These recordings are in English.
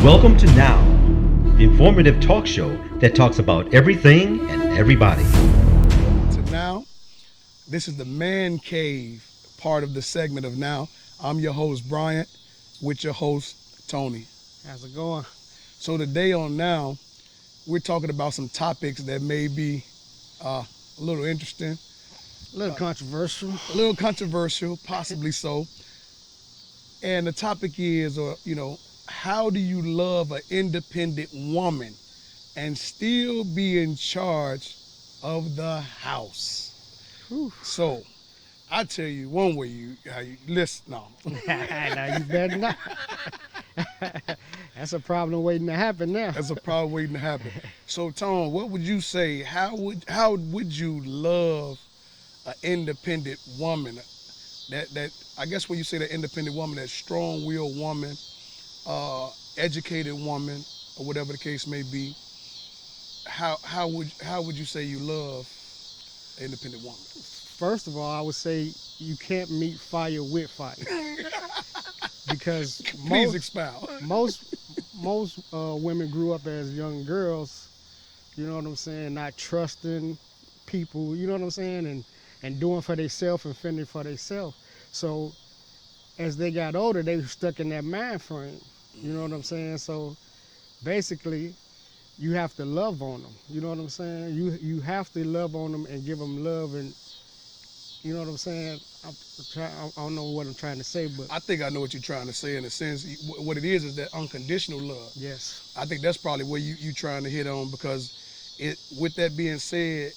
Welcome to Now, the informative talk show that talks about everything and everybody. To Now, this is the Man Cave part of the segment of Now. I'm your host, Bryant, with your host, Tony. How's it going? So today on Now, we're talking about some topics that may be a little interesting, A little controversial. a little controversial, possibly so. And the topic is, how do you love an independent woman and still be in charge of the house? Whew. So, I tell you one way how you listen. No, Now you better not. That's a problem waiting to happen now. that's a problem waiting to happen. So, Tom, what would you say? How would you love an independent woman? That I guess when you say that independent woman, that strong-willed woman, educated woman, or whatever the case may be. How would you say you love an independent woman? First of all, I would say you can't meet fire with fire. Because Please expound. most women grew up as young girls, you know what I'm saying, not trusting people, you know what I'm saying, and doing for themselves and fending for themselves. So as they got older, they were stuck in that mind frame, you know what I'm saying? So basically, you have to love on them, you know what I'm saying? You have to love on them and give them love, and you know what I'm saying? I don't know what I'm trying to say, but I think I know what you're trying to say in a sense. What it is that unconditional love. yes, I think that's probably where you trying to hit on, because with that being said,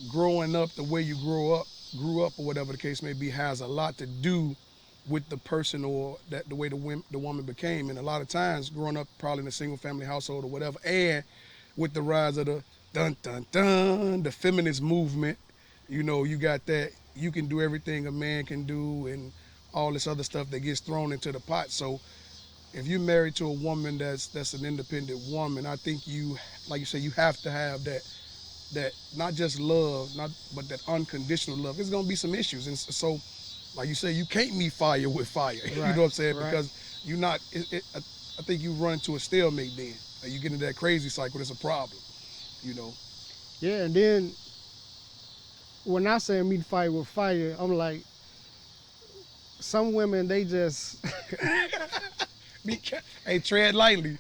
growing up the way you grew up or whatever the case may be, has a lot to do with the person or the way the woman became. And a lot of times growing up probably in a single family household or whatever, and with the rise of the the feminist movement, you got that you can do everything a man can do and all this other stuff that gets thrown into the pot. So if you're married to a woman that's an independent woman, I think you, like you say, you have to have that not just love, but that unconditional love. There's gonna be some issues, and so, like you say, you can't meet fire with fire. Right, You know what I'm saying? right. Because you're not. I think you run into a stalemate then. You get into that crazy cycle. It's a problem. You know. yeah, and then when I say meet fire with fire, I'm like, some women, they just, Hey, tread lightly.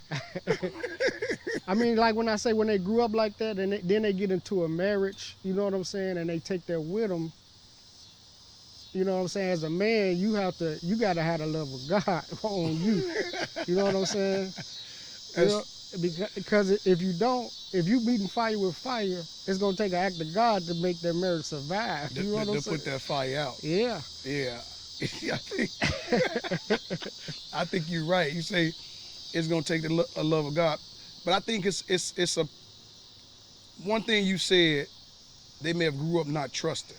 I mean, like when I say when they grew up like that, and then they get into a marriage, you know what I'm saying, and they take that with them, you know what I'm saying, as a man, you gotta have the love of God on you, you know what I'm saying? You know, because if you don't, if you meeting fire with fire, it's gonna take an act of God to make that marriage survive. You know what I'm To saying? put that fire out. Yeah. Yeah. I think you're right. You say it's gonna take a love of God, but I think it's a one thing you said. They may have grew up not trusting,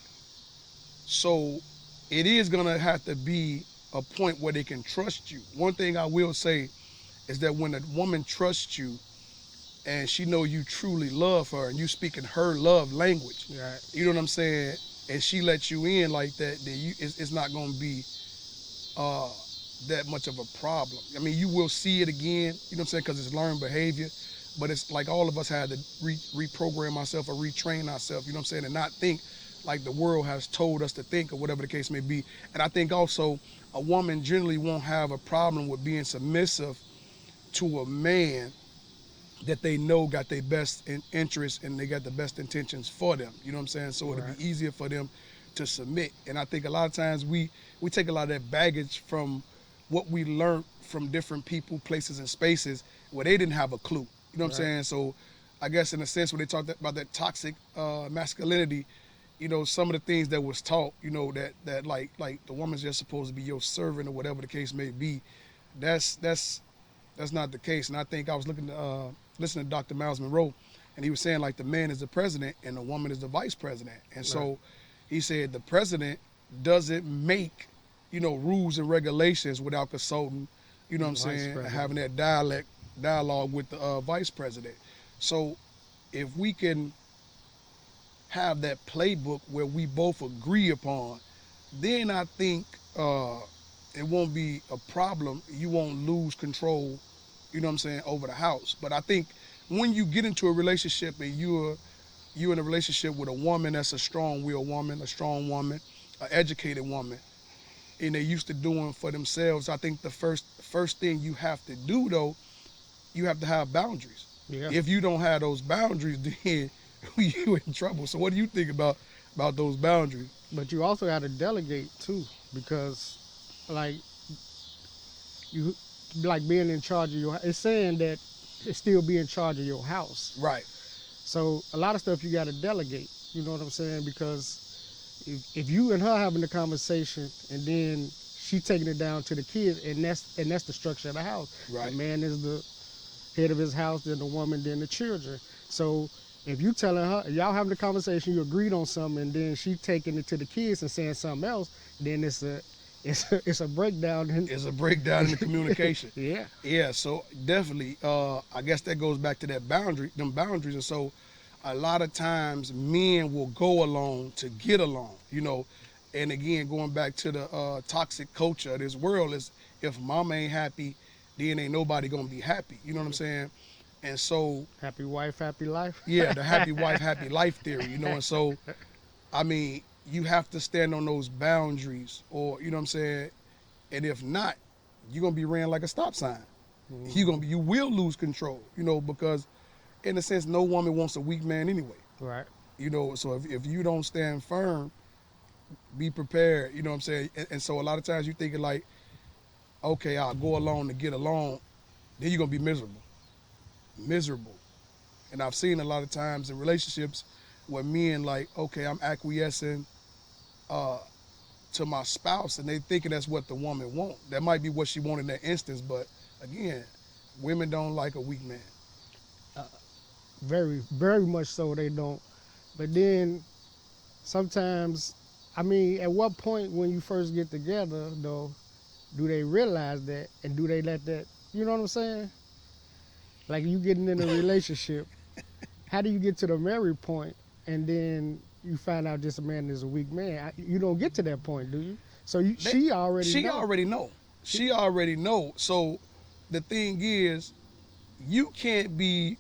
so it is gonna have to be a point where they can trust you. One thing I will say is that when a woman trusts you and she know you truly love her and you speaking her love language, Right. you know what I'm saying, and she lets you in like that, then it's not gonna be that much of a problem. I mean, you will see it again, you know what I'm saying, because it's learned behavior, but it's like all of us had to reprogram ourselves or retrain ourselves, you know what I'm saying, and not think like the world has told us to think or whatever the case may be. And I think also a woman generally won't have a problem with being submissive to a man that they know got their best interest and they got the best intentions for them. You know what I'm saying? So it'll Right. be easier for them to submit. And I think a lot of times we take a lot of that baggage from what we learned from different people, places, and spaces where they didn't have a clue. You know what I'm saying? So I guess in a sense when they talked about that toxic masculinity, some of the things that was taught, that like the woman's just supposed to be your servant or whatever the case may be, that's not the case. And I think I was listening to Dr. Miles Monroe, and he was saying like the man is the president and the woman is the vice president. And so he said the president doesn't make, rules and regulations without consulting, you know what I'm Vice saying, president. having that dialogue with the vice president. So if we can have that playbook where we both agree upon, then I think it won't be a problem. You won't lose control you know what I'm saying, over the house. But I think when you get into a relationship and you're in a relationship with a woman that's a strong-willed woman, a strong woman, an educated woman, and they're used to doing for themselves, I think the first thing you have to do though, you have to have boundaries. Yeah. If you don't have those boundaries, then you in trouble. So what do you think about those boundaries? But you also got to delegate too, because like you like being in charge of your. It's saying that it's still be in charge of your house. Right. So a lot of stuff you got to delegate. You know what I'm saying? Because if you and her having the conversation and then she taking it down to the kids, and that's the structure of the house. Right. The man is the head of his house, then the woman, then the children. So if you telling her, y'all having the conversation, you agreed on something, and then she taking it to the kids and saying something else, then it's a breakdown. It's a breakdown in the communication. Yeah. Yeah, so definitely, I guess that goes back to them boundaries. And so a lot of times men will go along to get along, you know. And again, going back to the toxic culture of this world is if mama ain't happy, then ain't nobody gonna be happy. You know what I'm saying? And so, Happy wife, happy life. yeah, the happy wife, happy life theory, you know. And so, I mean, you have to stand on those boundaries, or you know what I'm saying. And if not, you're gonna be ran like a stop sign. You will lose control, you know, because in a sense, no woman wants a weak man anyway. Right. You know, so if you don't stand firm, be prepared. You know what I'm saying. And so a lot of times you thinking like, okay, I'll go along to get along, then you're gonna be miserable. And I've seen a lot of times in relationships where men like, okay, I'm acquiescing to my spouse, and they thinking that's what the woman want. That might be what she want in that instance, but again, women don't like a weak man. Very, very much so they don't. But then sometimes, I mean, at what point when you first get together, though, do they realize that, and do they let that, you know what I'm saying? Like you getting in a relationship, how do you get to the married point and then you find out this man is a weak man? You don't get to that point, do you? So she already know. She already know. So the thing is, you can't be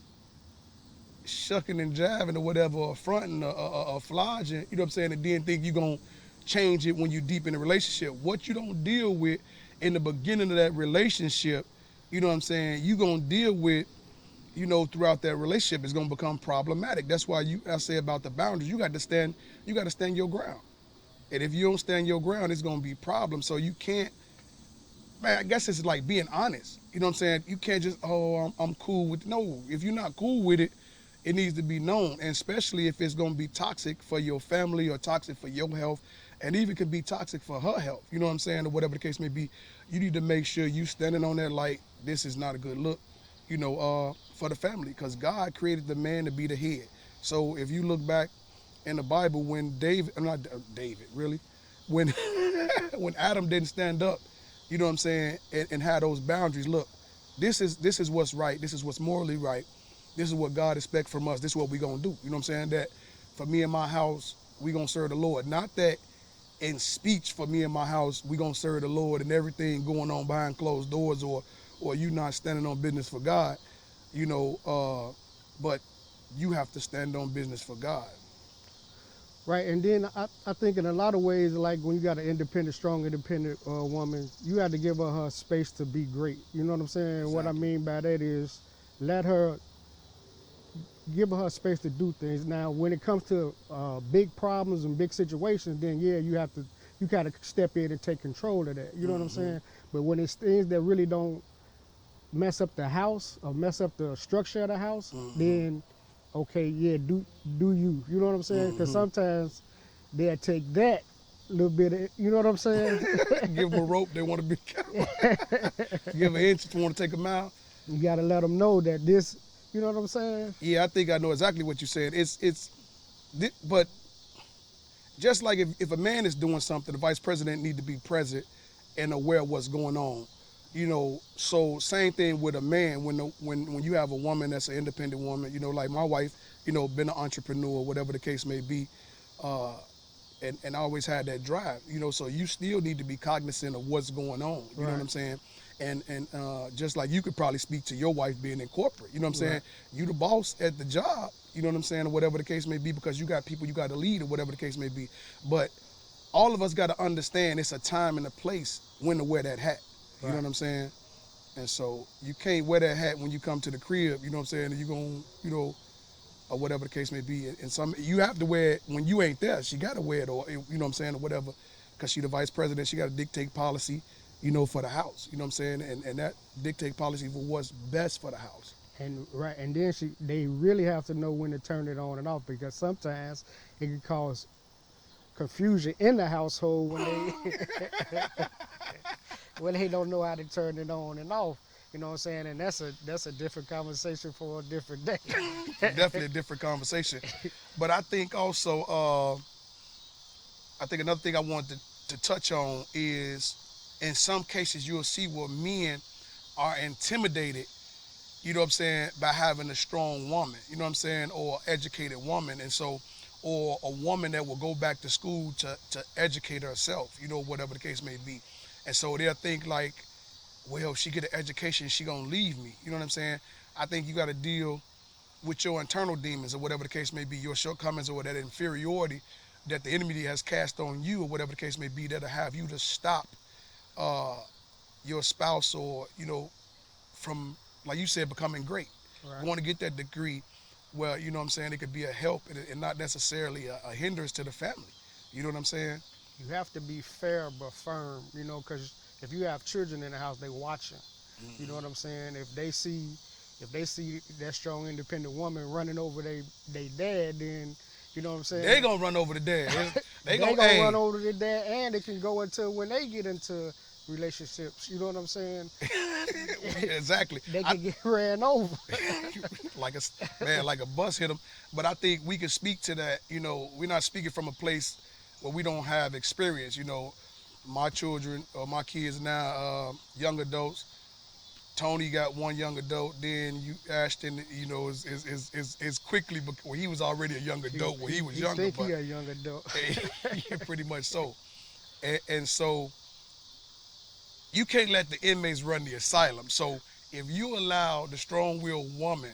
shucking and jiving or whatever, or fronting or flogging, you know what I'm saying, and then think you're going to change it when you're deep in a relationship. What you don't deal with in the beginning of that relationship, you know what I'm saying, you're going to deal with, you know, throughout that relationship is going to become problematic. That's why I say about the boundaries, you got to stand your ground. And if you don't stand your ground, it's going to be problems. So you can't, man, I guess it's like being honest. You know what I'm saying? You can't just, I'm cool with, no, if you're not cool with it, it needs to be known, and especially if it's going to be toxic for your family or toxic for your health, and even could be toxic for her health, you know what I'm saying, or whatever the case may be. You need to make sure you standing on that like, this is not a good look, you know, for the family, because God created the man to be the head. So if you look back in the Bible, when when when Adam didn't stand up, you know what I'm saying, and had those boundaries, look, this is what's right, this is what's morally right, this is what God expects from us, this is what we gonna do, you know what I'm saying, that for me and my house, we gonna serve the Lord. Not that in speech, for me and my house, we gonna serve the Lord and everything going on behind closed doors, or you not standing on business for God, you know, but you have to stand on business for God. Right, and then I think in a lot of ways, like when you got an strong, independent woman, you have to give her space to be great. You know what I'm saying? Exactly. What I mean by that is give her space to do things. Now, when it comes to big problems and big situations, then yeah, you gotta step in and take control of that. You know what I'm saying? But when it's things that really don't mess up the house or mess up the structure of the house, then okay, yeah, do you? You know what I'm saying? Because sometimes they'll take that little bit of, you know what I'm saying? Give them a rope, they want to be give an inch, they want to take a mile. You gotta let them know that this, you know what I'm saying? Yeah, I think I know exactly what you're saying. But just like if a man is doing something, the vice president need to be present and aware of what's going on. You know, so same thing with a man. When you have a woman that's an independent woman, you know, like my wife, you know, been an entrepreneur, whatever the case may be, and always had that drive, you know, so you still need to be cognizant of what's going on, you know what I'm saying? And just like you could probably speak to your wife being in corporate, you know what I'm saying? Right. You the boss at the job, you know what I'm saying, or whatever the case may be, because you got people you got to lead or whatever the case may be. But all of us got to understand it's a time and a place when to wear that hat. You know Right. what I'm saying? And so you can't wear that hat when you come to the crib, you know what I'm saying? And you going, or whatever the case may be. And some you have to wear it when you ain't there. She got to wear it, or you know what I'm saying, or whatever, because she the vice president. She got to dictate policy, for the house. You know what I'm saying, and that dictate policy for what's best for the house. And right, and then they really have to know when to turn it on and off, because sometimes it can cause confusion in the household when they when they don't know how to turn it on and off. You know what I'm saying? And that's a different conversation for a different day. Definitely a different conversation. But I think also, I think another thing I wanted to touch on is, in some cases you'll see where men are intimidated, you know what I'm saying, by having a strong woman, you know what I'm saying, or educated woman. And so, or a woman that will go back to school to educate herself, whatever the case may be. And so they'll think like, well, if she get an education, she gonna leave me. You know what I'm saying? I think you gotta deal with your internal demons or whatever the case may be, your shortcomings or that inferiority that the enemy has cast on you or whatever the case may be, that'll have you to stop uh, your spouse or, from, like you said, becoming great. Right. Going to get that degree where, you know what I'm saying, it could be a help and not necessarily a hindrance to the family. You know what I'm saying? You have to be fair but firm, because if you have children in the house, they watching. You know what I'm saying? If they see that strong, independent woman running over they dad, then you know what I'm saying. They gonna run over the dad. They They gonna, gonna run over their dad, and it can go into when they get into relationships. You know what I'm saying? exactly. They can get ran over. like like a bus hit them. But I think we can speak to that. We're not speaking from a place where we don't have experience. My children or my kids now, young adults. Tony got one young adult. Then Ashton, is quickly. Well, he was already a young adult when he was younger, think but he a young adult. pretty much so. And so you can't let the inmates run the asylum. So if you allow the strong-willed woman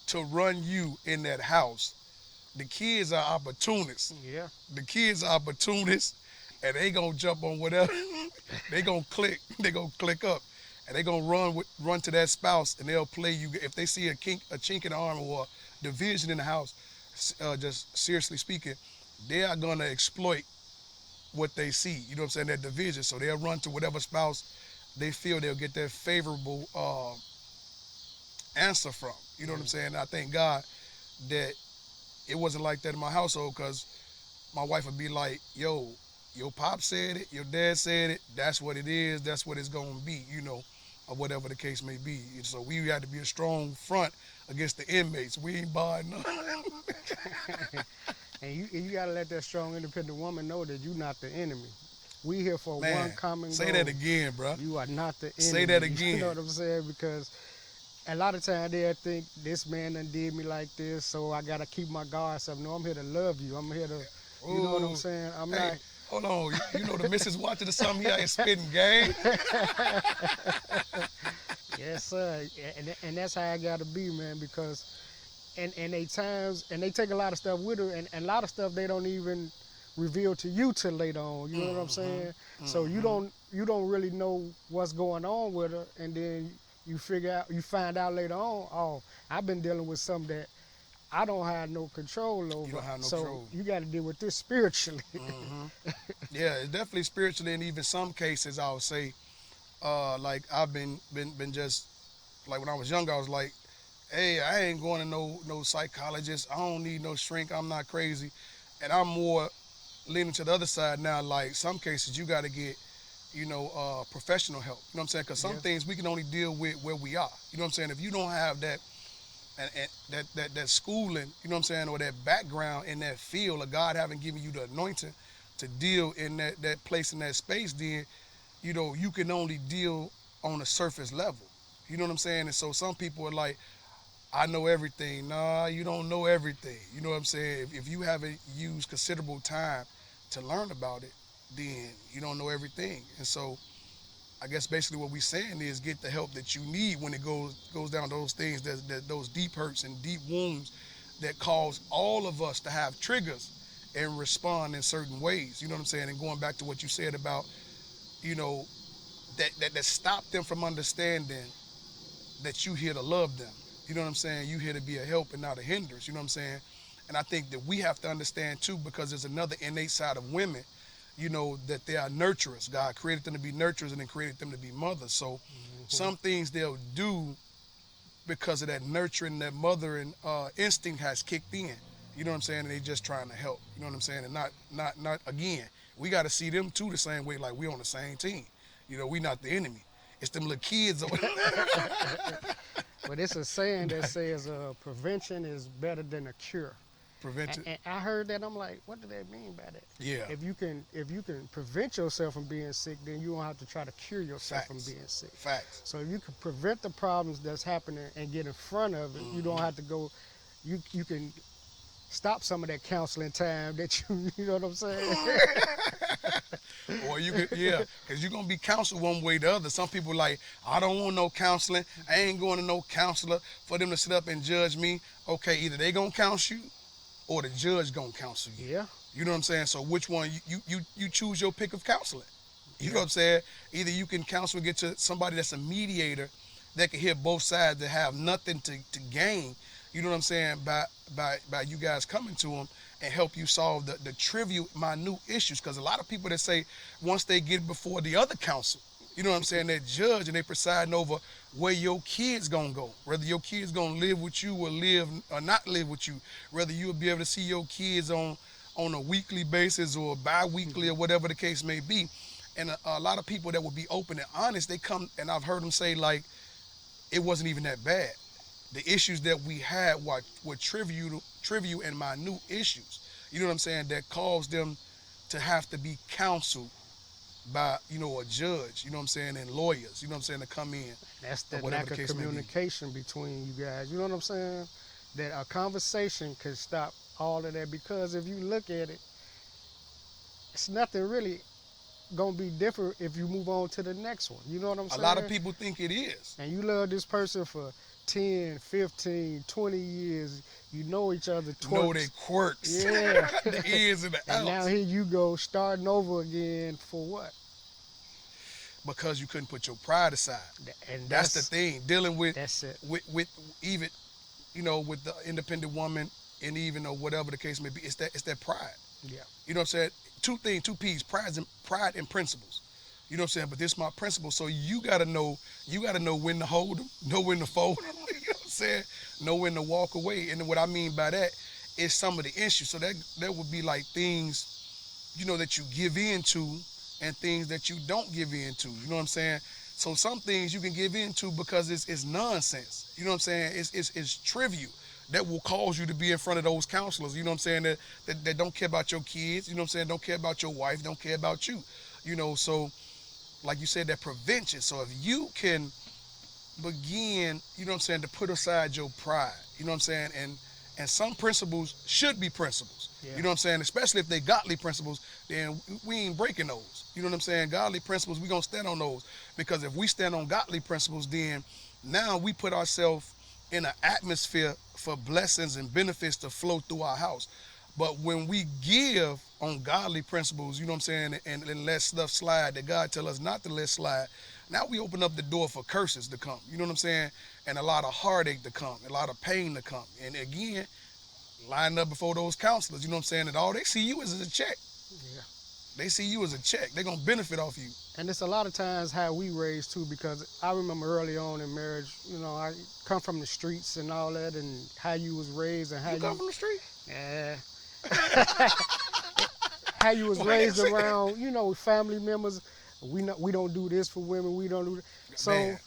to run you in that house, the kids are opportunists. Yeah. The kids are opportunists, and they gonna jump on whatever. they gonna click. They gonna click up, and they gonna run to that spouse, and they'll play you. If they see a chink in the armor or division in the house, just seriously speaking, they are gonna exploit what they see. You know what I'm saying? That division. So they'll run to whatever spouse they feel they'll get that favorable answer from. You know what I'm saying? I thank God that it wasn't like that in my household, because my wife would be like, yo, your pop said it, your dad said it, that's what it is, that's what it's going to be, or whatever the case may be. And so we had to be a strong front against the inmates. We ain't buying nothing. And you gotta let that strong, independent woman know that you're not the enemy. We here for Man, one common goal. say that again, bro. You are not the enemy. Say that again. You know what I'm saying? Because a lot of times they'll think this man done did me like this, so I gotta keep my guards up. No, I'm here to love you. I'm here to, you know what I'm saying? I'm hey, not. Hold on, you know the missus watching or something, he out here spitting game. Yes, sir. And that's how I gotta be, man. Because and they times and they take a lot of stuff with her, and a lot of stuff they don't even reveal to you till later on. You know what I'm saying? So you don't really know what's going on with her, and then you find out later on, oh, I've been dealing with something that I don't have no control over. You don't have no so control. you got to deal with this spiritually. Yeah, it's definitely spiritually, and even some cases I would say, like I've been just like when I was younger, I was like, hey, I ain't going to no psychologist. I don't need no shrink. I'm not crazy, and I'm more leaning to the other side now. Like some cases, you got to get professional help. You know what I'm saying? Because some things we can only deal with where we are. You know what I'm saying? If you don't have that and that schooling, you know what I'm saying, or that background in that field, or God haven't given you the anointing to deal in that place, in that space, then, you can only deal on a surface level. You know what I'm saying? And so some people are like, I know everything. Nah, you don't know everything. You know what I'm saying? If you haven't used considerable time to learn about it, then you don't know everything. And so I guess basically what we're saying is get the help that you need when it goes down to those things that those deep hurts and deep wounds that cause all of us to have triggers and respond in certain ways. You know what I'm saying? And going back to what you said about, you know, that stop them from understanding that you here to love them. You know what I'm saying? You here to be a help and not a hindrance. You know what I'm saying? And I think that we have to understand too, because there's another innate side of women, you know, that they are nurturers. God created them to be nurturers and then created them to be mothers. So some things they'll do because of that nurturing, that mothering instinct has kicked in. You know what I'm saying? And they just trying to help. You know what I'm saying? And not again. We got to see them too the same way, like we on the same team. You know, we not the enemy. It's them little kids over there. But it's a saying that says prevention is better than a cure. Prevention. And I heard that, I'm like, what do they mean by that? Yeah. If you can prevent yourself from being sick, then you don't have to try to cure yourself Facts. from being sick. Facts. So if you can prevent the problems that's happening and get in front of it, you don't have to go. You can stop some of that counseling time that you know what I'm saying? Or you could, yeah, because you're going to be counseled one way or the other. Some people like, I don't want no counseling. I ain't going to no counselor for them to sit up and judge me. Okay, either they going to counsel you or the judge going to counsel you. Yeah. You know what I'm saying? So which one, you choose your pick of counseling. You know what I'm saying? Either you can counsel and get to somebody that's a mediator that can hear both sides, that have nothing to gain, you know what I'm saying, by you guys coming to them and help you solve the trivial, minute issues. Because a lot of people that say once they get before the other council, you know what I'm saying, they judge and they presiding over where your kids gonna go, whether your kids gonna live with you or live or not live with you, whether you'll be able to see your kids on a weekly basis or bi-weekly or whatever the case may be. And a lot of people that would be open and honest, they come, and I've heard them say like, it wasn't even that bad. The issues that we had were trivial and minute issues. You know what I'm saying? That caused them to have to be counseled by, you know, a judge, you know what I'm saying, and lawyers, you know what I'm saying, to come in. That's the lack of communication between you guys. You know what I'm saying? That a conversation could stop all of that, because if you look at it, it's nothing really gonna be different if you move on to the next one. You know what I'm saying? A lot of people think it is. And you love this person for 10, 15, 20 years. You know each other twerks. Know their quirks. Yeah. The ins and the outs. And now here you go, starting over again for what? Because you couldn't put your pride aside. And that's the thing. Dealing with that's it. With even, you know, with the independent woman, and even or whatever the case may be, it's that pride. Yeah. You know what I'm saying? Two P's, pride and principles. You know what I'm saying? But this is my principle. So you gotta know when to hold them, know when to fold them, you know what I'm saying? Know when to walk away. And what I mean by that is some of the issues. So that would be like things, you know, that you give in to and things that you don't give in to. You know what I'm saying? So some things you can give in to because it's nonsense. You know what I'm saying? It's trivial. That will cause you to be in front of those counselors, you know what I'm saying, that don't care about your kids, you know what I'm saying, don't care about your wife, don't care about you. You know, so like you said, that prevention. So if you can begin, you know what I'm saying, to put aside your pride, you know what I'm saying, and some principles should be principles. Yeah. You know what I'm saying? Especially if they godly principles, then we ain't breaking those. You know what I'm saying? Godly principles, we gonna stand on those. Because if we stand on godly principles, then now we put ourselves in an atmosphere for blessings and benefits to flow through our house. But when we give on godly principles, you know what I'm saying, and let stuff slide that God tell us not to let slide, now we open up the door for curses to come, you know what I'm saying, and a lot of heartache to come, a lot of pain to come. And again, line up before those counselors, you know what I'm saying, and all they see you is a check. Yeah. They see you as a check. They're going to benefit off you. And it's a lot of times how we raised too, because I remember early on in marriage, you know, I come from the streets and all that, and how you was raised and how you come from the street? Yeah. How you was raised around, you know, family members. We don't do this for women. We don't do that. So Man.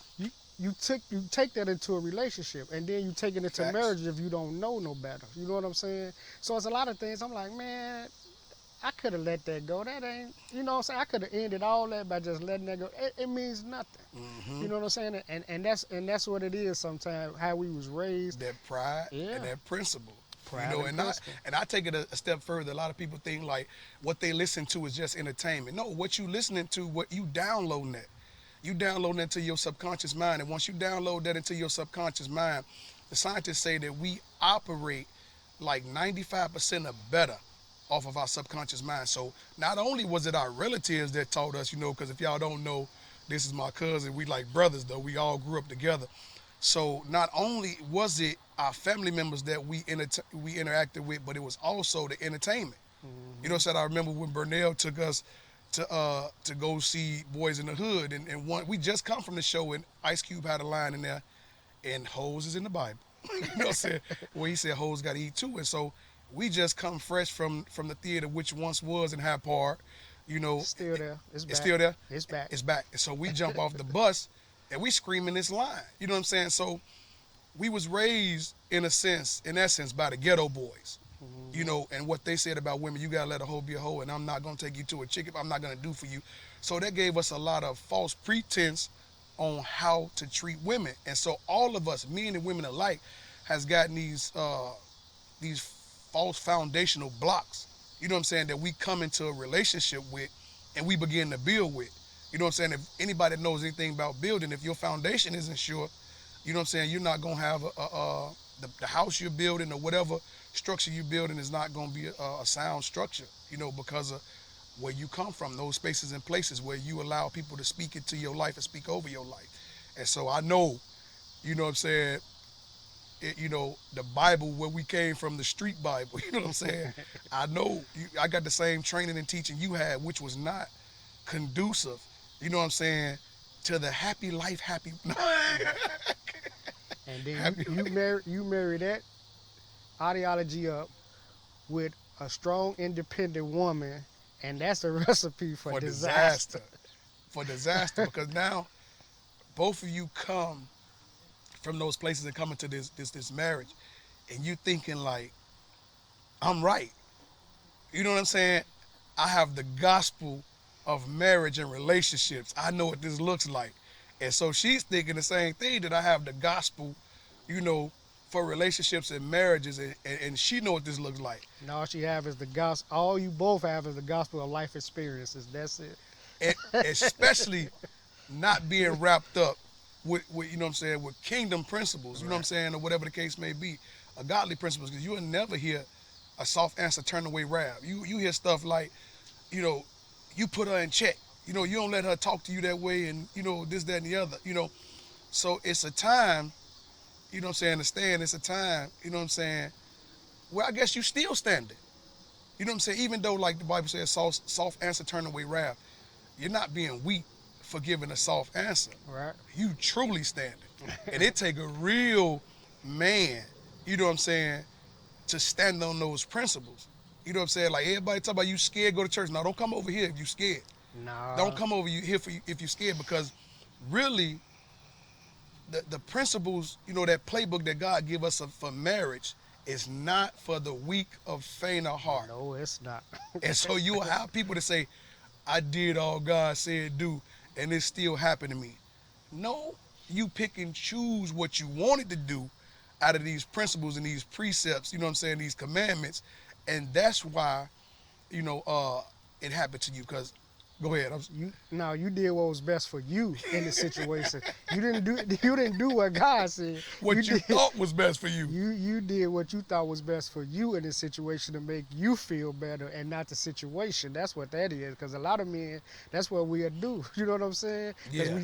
you take that into a relationship, and then you take it into Facts. marriage if you don't know no better. You know what I'm saying? So it's a lot of things. I'm like, man, I could have let that go. That ain't, you know what I'm saying? I could have ended all that by just letting that go. It means nothing. Mm-hmm. You know what I'm saying? And that's what it is sometimes, how we was raised. That pride and that principle. Pride, you know, and I take it a step further. A lot of people think like what they listen to is just entertainment. No, what you listening to, what you downloading that. you download that into your subconscious mind. And once you download that into your subconscious mind, the scientists say that we operate like 95% or better off of our subconscious mind. So not only was it our relatives that taught us, because if y'all don't know, this is my cousin. We like brothers, though. We all grew up together. So not only was it our family members that we interacted with, but it was also the entertainment. You know what I'm saying? I remember when Burnell took us to go see Boys in the Hood, and we just come from the show, and Ice Cube had a line in there, and hoes is in the Bible. You know what I'm saying? Where he said hoes got to eat too, and so we just come fresh from the theater, which once was in Hyde Park. Still there. It's back. Still there. It's back. It's back. And so we jump off the bus, and we screaming this line. You know what I'm saying? So we was raised in essence, by the ghetto boys. And what they said about women, you gotta let a hoe be a hoe, and I'm not gonna take you to a chick if I'm not gonna do for you. So that gave us a lot of false pretense on how to treat women. And so all of us, men and women alike, has gotten these false foundational blocks, you know what I'm saying, that we come into a relationship with and we begin to build with. You know what I'm saying? If anybody knows anything about building, if your foundation isn't sure, you know what I'm saying, you're not gonna have the house you're building or whatever structure you're building is not gonna be a sound structure, because of where you come from, those spaces and places where you allow people to speak into your life and speak over your life. And so I know, you know what I'm saying, the Bible where we came from, the street Bible, you know what I'm saying? I know I got the same training and teaching you had, which was not conducive, you know what I'm saying, to the happy life, happy. And then you marry that ideology up with a strong, independent woman, and that's a recipe for disaster. For disaster, because now both of you come from those places and come into this marriage, and you thinking like, I'm right. You know what I'm saying? I have the gospel of marriage and relationships. I know what this looks like. And so she's thinking the same thing, that I have the gospel, for relationships and marriages, and she know what this looks like. And all she have is the gospel. All you both have is the gospel of life experiences. That's it. And especially not being wrapped up with you know what I'm saying, with kingdom principles, you know what I'm saying, or whatever the case may be, a godly principles, because you will never hear a soft answer turn away wrath. You hear stuff like, you put her in check. You don't let her talk to you that way, and this, that, and the other. So it's a time, you know what I'm saying, to stand. It's a time, you know what I'm saying, where I guess you still standing. You know what I'm saying? Even though, like the Bible says, soft answer turn away wrath, you're not being weak for giving a soft answer. Right. You truly standing. And it take a real man, you know what I'm saying, to stand on those principles. You know what I'm saying? Like everybody talk about you scared, go to church. No, don't come over here if you scared. Nah. Don't come over here if you're scared, because really the principles, that playbook that God give us for marriage is not for the weak of faint of heart. No, it's not. And so you will have people that say, I did all God said do, and it still happened to me. No, you pick and choose what you wanted to do out of these principles and these precepts, you know what I'm saying, these commandments, and that's why, it happened to you. Because, go ahead. You did what was best for you in the situation. You didn't do what God said. What you thought was best for you. You did what you thought was best for you in this situation to make you feel better, and not the situation. That's what that is. Because a lot of men, that's what we'll do. You know what I'm saying? Yeah.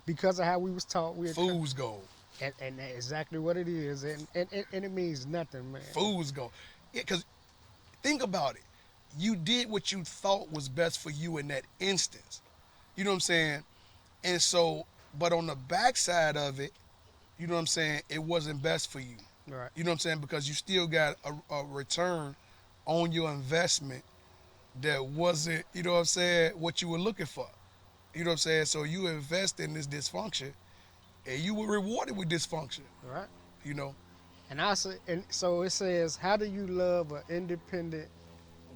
Because of how we was taught. Fool's gold. And that's exactly what it is. And it means nothing, man. Fool's gold. Yeah, because think about it. You did what you thought was best for you in that instance. You know what I'm saying? And so, but on the backside of it, you know what I'm saying, it wasn't best for you. Right. You know what I'm saying? Because you still got a return on your investment that wasn't, you know what I'm saying, what you were looking for. You know what I'm saying? So you invest in this dysfunction, and you were rewarded with dysfunction. Right. And so it says, how do you love an independent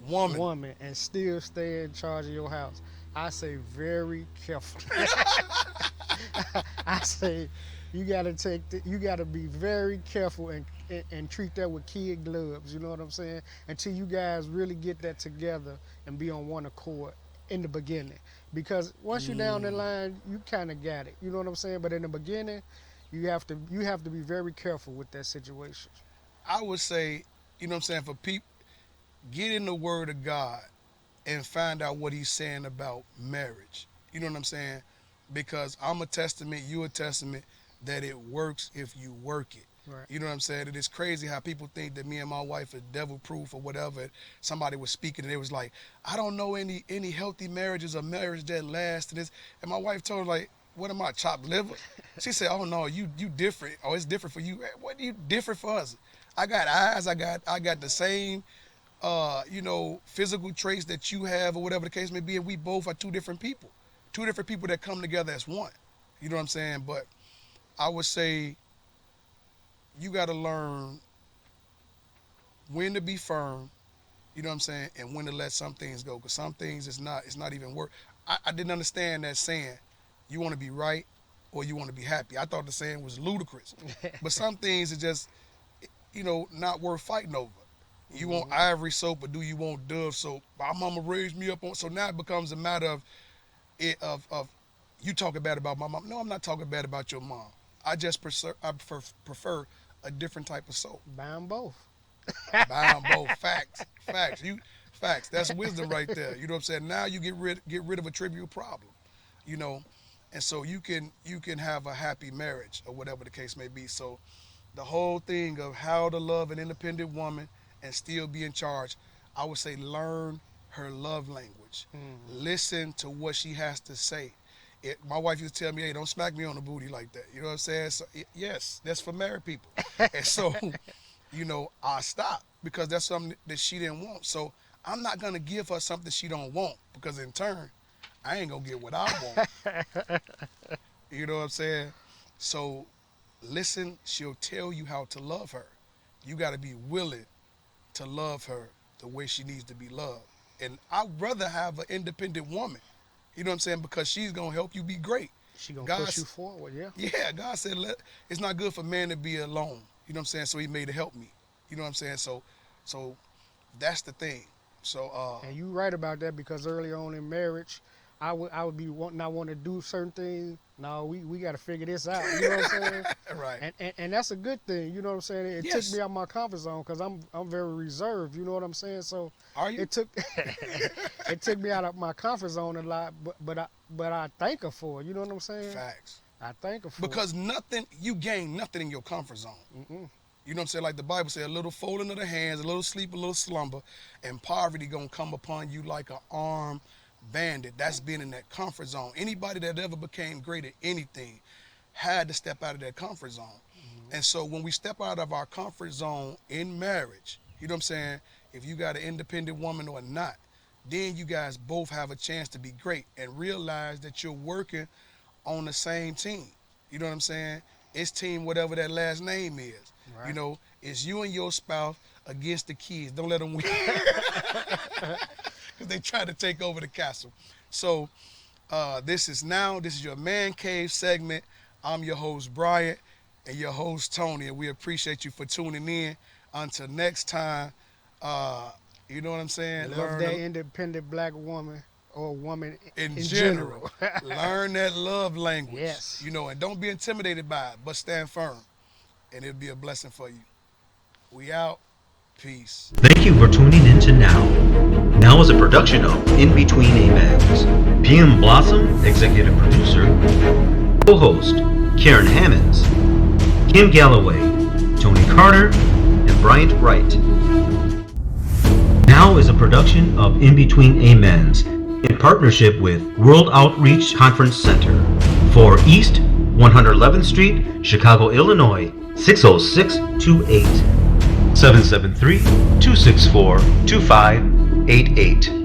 woman and still stay in charge of your house? I say very careful. I say you gotta be very careful and treat that with kid gloves. You know what I'm saying? Until you guys really get that together and be on one accord in the beginning, because once you're down the line, you kind of got it. You know what I'm saying? But in the beginning, you have to be very careful with that situation. I would say, you know what I'm saying, for people, get in the Word of God and find out what He's saying about marriage. You know what I'm saying? Because I'm a testament, you a testament that it works if you work it. Right. You know what I'm saying? It is crazy how people think that me and my wife are devil proof or whatever. Somebody was speaking and it was like, I don't know any healthy marriages or marriage that last to this. And my wife told her, like, what am I, chopped liver? She said, oh no, you different. Oh, it's different for you. What you different for us? I got eyes, I got the same physical traits that you have or whatever the case may be, and we both are two different people. Two different people that come together as one. You know what I'm saying? But I would say you got to learn when to be firm, you know what I'm saying, and when to let some things go. Because some things it's not even work. I didn't understand that saying, you want to be right or you want to be happy. I thought the saying was ludicrous. But some things are just, not worth fighting over. You want Ivory soap or do you want Dove soap? My mama raised me up on, so now it becomes a matter of you talking bad about my mom. No, I'm not talking bad about your mom. I just prefer a different type of soap. Buy 'em both. Buy 'em both. Facts. Facts. That's wisdom right there. You know what I'm saying? Now you get rid of a trivial problem. And so you can have a happy marriage or whatever the case may be. So the whole thing of how to love an independent woman and still be in charge, I would say learn her love language. Listen to what she has to say. My wife used to tell me, hey, don't smack me on the booty like that. You know what I'm saying? So, yes, that's for married people. And so, I stopped because that's something that she didn't want. So I'm not going to give her something she don't want because in turn, I ain't going to get what I want. You know what I'm saying? So listen, she'll tell you how to love her. You got to be willing to love her the way she needs to be loved. And I'd rather have an independent woman, you know what I'm saying, because she's going to help you be great. She going to push you forward, yeah. Yeah, God said it's not good for man to be alone, you know what I'm saying, so he made to help me, you know what I'm saying, so that's the thing. So and you right about that, because early on in marriage, I would be not want to do certain things. No, we got to figure this out. You know what I'm saying? Right. And that's a good thing. You know what I'm saying? It Yes. took me out of my comfort zone because I'm very reserved. You know what I'm saying? So Are you? it took me out of my comfort zone a lot. But I thank her for it. You know what I'm saying? Facts. I thank her for Because you gain nothing in your comfort zone. You know what I'm saying? Like the Bible said, a little folding of the hands, a little sleep, a little slumber, and poverty gonna come upon you like an armed bandit. That's being in that comfort zone. Anybody that ever became great at anything had to step out of that comfort zone. And so when we step out of our comfort zone in marriage, you know what I'm saying, if you got an independent woman or not, then you guys both have a chance to be great and realize that you're working on the same team. You know what I'm saying? It's team whatever that last name is. Right. It's you and your spouse against the kids. Don't let them win. Because they try to take over the castle. So this is your Man Cave segment. I'm your host, Bryant, and your host, Tony, and we appreciate you for tuning in. Until next time, you know what I'm saying? Love that independent black woman or woman in general. general. Learn that love language. Yes. And don't be intimidated by it, but stand firm, and it'll be a blessing for you. We out. Peace. Thank you for tuning in to Now. Now is a production of In Between Amens. PM Blossom, executive producer. Co-host, Karen Hammonds. Kim Galloway, Tony Carter, and Bryant Wright. Now is a production of In Between Amens in partnership with World Outreach Conference Center for East 111th Street, Chicago, Illinois, 60628. 773-264-2588.